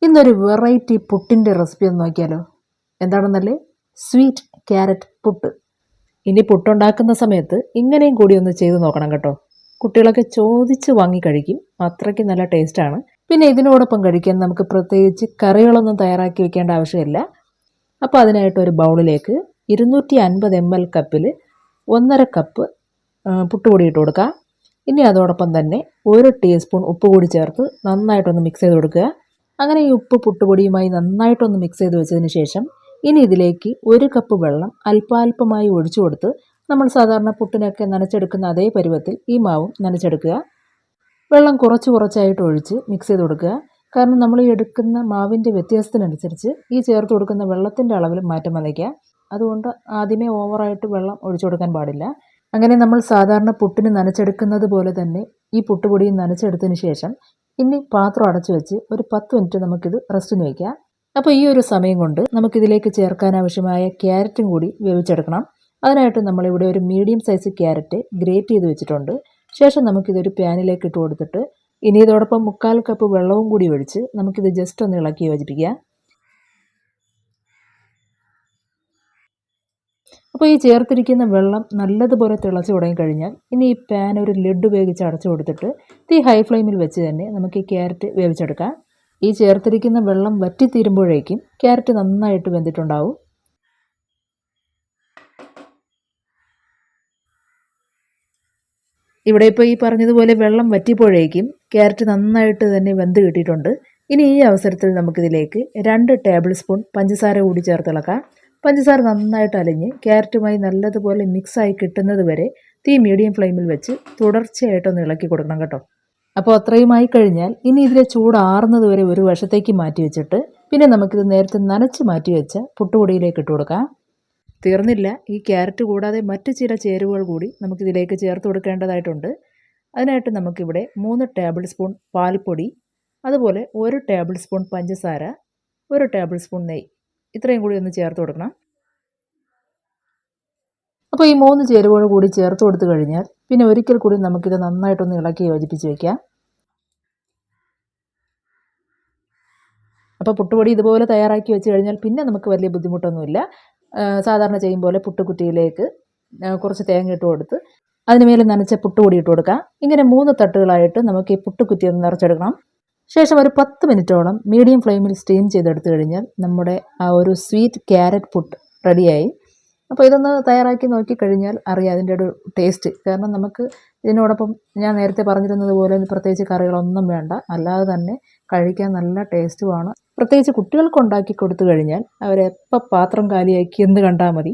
ഇന്നൊരു വെറൈറ്റി പുട്ടിൻ്റെ റെസിപ്പി ഒന്ന് നോക്കിയാലോ. എന്താണെന്നല്ലേ? Sweet carrot puttu. ഇനി പുട്ടുണ്ടാക്കുന്ന സമയത്ത് ഇങ്ങനെയും കൂടി ഒന്ന് ചെയ്ത് നോക്കണം കേട്ടോ. കുട്ടികളൊക്കെ ചോദിച്ച് വാങ്ങി കഴിക്കും, അത്രയ്ക്ക് നല്ല ടേസ്റ്റാണ്. പിന്നെ ഇതിനോടൊപ്പം കഴിക്കാൻ നമുക്ക് പ്രത്യേകിച്ച് കറികളൊന്നും തയ്യാറാക്കി വെക്കേണ്ട ആവശ്യമില്ല. അപ്പോൾ അതിനായിട്ട് ഒരു ബൗളിലേക്ക് 250 ml കപ്പിൽ 1.5 കപ്പ് പുട്ടുപൊടി ഇട്ട് കൊടുക്കുക. ഇനി അതോടൊപ്പം തന്നെ 1 ടീസ്പൂൺ ഉപ്പ് കൂടി ചേർത്ത് നന്നായിട്ടൊന്ന് മിക്സ് ചെയ്ത് കൊടുക്കുക. അങ്ങനെ ഈ ഉപ്പ് പുട്ടുപൊടിയുമായി നന്നായിട്ടൊന്ന് മിക്സ് ചെയ്ത് വെച്ചതിന് ശേഷം ഇനി ഇതിലേക്ക് 1 കപ്പ് വെള്ളം അല്പാൽപമായി ഒഴിച്ചു കൊടുത്ത് നമ്മൾ സാധാരണ പുട്ടിനൊക്കെ നനച്ചെടുക്കുന്ന അതേ പരുവത്തിൽ ഈ മാവും നനച്ചെടുക്കുക. വെള്ളം കുറച്ചായിട്ട് ഒഴിച്ച് മിക്സ് ചെയ്ത് കൊടുക്കുക. കാരണം നമ്മൾ ഈ എടുക്കുന്ന മാവിൻ്റെ വ്യത്യാസത്തിനനുസരിച്ച് ഈ ചേർത്ത് കൊടുക്കുന്ന വെള്ളത്തിൻ്റെ അളവിൽ മാറ്റം വന്നേക്കുക. അതുകൊണ്ട് ആദ്യമേ ഓവറായിട്ട് വെള്ളം ഒഴിച്ചു കൊടുക്കാൻ പാടില്ല. അങ്ങനെ നമ്മൾ സാധാരണ പുട്ടിന് നനച്ചെടുക്കുന്നത് പോലെ തന്നെ ഈ പുട്ടുപൊടിയും നനച്ചെടുത്തതിന് ശേഷം ഇനി പാത്രം അടച്ചു വെച്ച് ഒരു 10 മിനിറ്റ് നമുക്കിത് റെസ്റ്റിന് വയ്ക്കാം. അപ്പോൾ ഈ ഒരു സമയം കൊണ്ട് നമുക്കിതിലേക്ക് ചേർക്കാൻ ആവശ്യമായ ക്യാരറ്റും കൂടി വേവിച്ചെടുക്കണം. അതിനായിട്ട് നമ്മളിവിടെ ഒരു മീഡിയം സൈസ് ക്യാരറ്റ് ഗ്രേറ്റ് ചെയ്ത് വെച്ചിട്ടുണ്ട്. ശേഷം നമുക്കിതൊരു പാനിലേക്ക് ഇട്ട് കൊടുത്തിട്ട് ഇനി ഇതോടൊപ്പം 3/4 കപ്പ് വെള്ളവും കൂടി ഒഴിച്ച് നമുക്കിത് ജസ്റ്റ് ഒന്ന് ഇളക്കി യോജിപ്പിക്കാം. അപ്പോൾ ഈ ചേർത്തിരിക്കുന്ന വെള്ളം നല്ലതുപോലെ തിളച്ച് തുടങ്ങിക്കഴിഞ്ഞാൽ ഇനി ഈ പാൻ ഒരു ലിഡ് ഉപയോഗിച്ച് അടച്ചു കൊടുത്തിട്ട് തീ ഹൈ ഫ്ലെയിമിൽ വെച്ച് തന്നെ നമുക്ക് ഈ ക്യാരറ്റ് വേവിച്ചെടുക്കാം. ഈ ചേർത്തിരിക്കുന്ന വെള്ളം വറ്റിത്തീരുമ്പോഴേക്കും ക്യാരറ്റ് നന്നായിട്ട് വെന്തിട്ടുണ്ടാവും. ഇവിടെ ഇപ്പോൾ ഈ പറഞ്ഞതുപോലെ വെള്ളം വറ്റിപ്പോഴേക്കും ക്യാരറ്റ് നന്നായിട്ട് തന്നെ വെന്ത് കിട്ടിയിട്ടുണ്ട്. ഇനി ഈ അവസരത്തിൽ നമുക്കിതിലേക്ക് 2 ടേബിൾ സ്പൂൺ പഞ്ചസാര കൂടി ചേർത്തിളക്കാം. പഞ്ചസാര നന്നായിട്ട് അലിഞ്ഞ് ക്യാരറ്റുമായി നല്ലതുപോലെ മിക്സായി കിട്ടുന്നത് വരെ തീ മീഡിയം ഫ്ലെയിമിൽ വെച്ച് തുടർച്ചയായിട്ടൊന്ന് ഇളക്കി കൊടുക്കണം കേട്ടോ. അപ്പോൾ അത്രയുമായി കഴിഞ്ഞാൽ ഇനി ഇതിലെ ചൂടാറുന്നത് വരെ ഒരു വശത്തേക്ക് മാറ്റി വെച്ചിട്ട് പിന്നെ നമുക്കിത് നേരത്തെ നനച്ച് മാറ്റി വെച്ച പുട്ടുപൊടിയിലേക്ക് ഇട്ട് കൊടുക്കാം. തീർന്നില്ല, ഈ ക്യാരറ്റ് കൂടാതെ മറ്റ് ചില ചേരുവകൾ കൂടി നമുക്കിതിലേക്ക് ചേർത്ത് കൊടുക്കേണ്ടതായിട്ടുണ്ട്. അതിനായിട്ട് നമുക്കിവിടെ 3 ടേബിൾ സ്പൂൺ പാൽപ്പൊടി, അതുപോലെ 1 ടേബിൾ സ്പൂൺ പഞ്ചസാര, 1 ടേബിൾ സ്പൂൺ നെയ്യ്, ഇത്രയും കൂടി ഒന്ന് ചേർത്ത് കൊടുക്കണം. അപ്പോൾ ഈ 3 ചേരുവകൾ കൂടി ചേർത്ത് കൊടുത്തു കഴിഞ്ഞാൽ പിന്നെ ഒരിക്കൽ കൂടി നമുക്കിത് നന്നായിട്ടൊന്ന് ഇളക്കി യോജിപ്പിച്ച് വയ്ക്കാം. അപ്പോൾ പുട്ടുപൊടി ഇതുപോലെ തയ്യാറാക്കി വെച്ച് കഴിഞ്ഞാൽ പിന്നെ നമുക്ക് വലിയ ബുദ്ധിമുട്ടൊന്നുമില്ല. സാധാരണ ചെയ്യും പോലെ പുട്ടുകുറ്റിയിലേക്ക് കുറച്ച് തേങ്ങ ഇട്ട് കൊടുത്ത് അതിന് മേലെ നനച്ച പുട്ടുപൊടി ഇട്ട് കൊടുക്കാം. ഇങ്ങനെ 3 തട്ടുകളായിട്ട് നമുക്ക് ഈ പുട്ടുകുറ്റി ഒന്ന് നിറച്ചെടുക്കണം. ശേഷം ഒരു 10 മിനിറ്റോളം മീഡിയം ഫ്ലെയിമിൽ സ്റ്റീം ചെയ്തെടുത്തു കഴിഞ്ഞാൽ നമ്മുടെ ആ ഒരു സ്വീറ്റ് ക്യാരറ്റ് പുട്ട് റെഡിയായി. അപ്പോൾ ഇതൊന്ന് തയ്യാറാക്കി നോക്കിക്കഴിഞ്ഞാൽ അറിയാം അതിൻ്റെ ഒരു ടേസ്റ്റ്. കാരണം നമുക്ക് ഇതിനോടൊപ്പം ഞാൻ നേരത്തെ പറഞ്ഞിരുന്നത് പോലെ പ്രത്യേകിച്ച് കറികളൊന്നും വേണ്ട, അല്ലാതെ തന്നെ കഴിക്കാൻ നല്ല ടേസ്റ്റുമാണ്. പ്രത്യേകിച്ച് കുട്ടികൾക്ക് ഉണ്ടാക്കി കൊടുത്തു കഴിഞ്ഞാൽ അവരെപ്പോൾ പാത്രം കാലിയാക്കി എന്ന് കണ്ടാൽ മതി,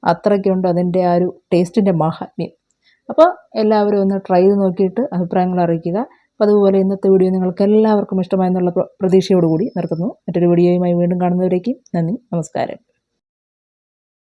അത്രയ്ക്കുണ്ട് അതിൻ്റെ ആ ഒരു ടേസ്റ്റിൻ്റെ മാഹാത്മ്യം. അപ്പോൾ എല്ലാവരും ഒന്ന് ട്രൈ ചെയ്ത് നോക്കിയിട്ട് അഭിപ്രായങ്ങൾ അറിയിക്കുക. അപ്പോൾ അതുപോലെ ഇന്നത്തെ വീഡിയോ നിങ്ങൾക്ക് എല്ലാവർക്കും ഇഷ്ടമായെന്നുള്ള പ്രതീക്ഷയോടുകൂടി നിർത്തുന്നു. മറ്റൊരു വീഡിയോയുമായി വീണ്ടും കാണുന്നവരേക്കും നന്ദി, നമസ്കാരം.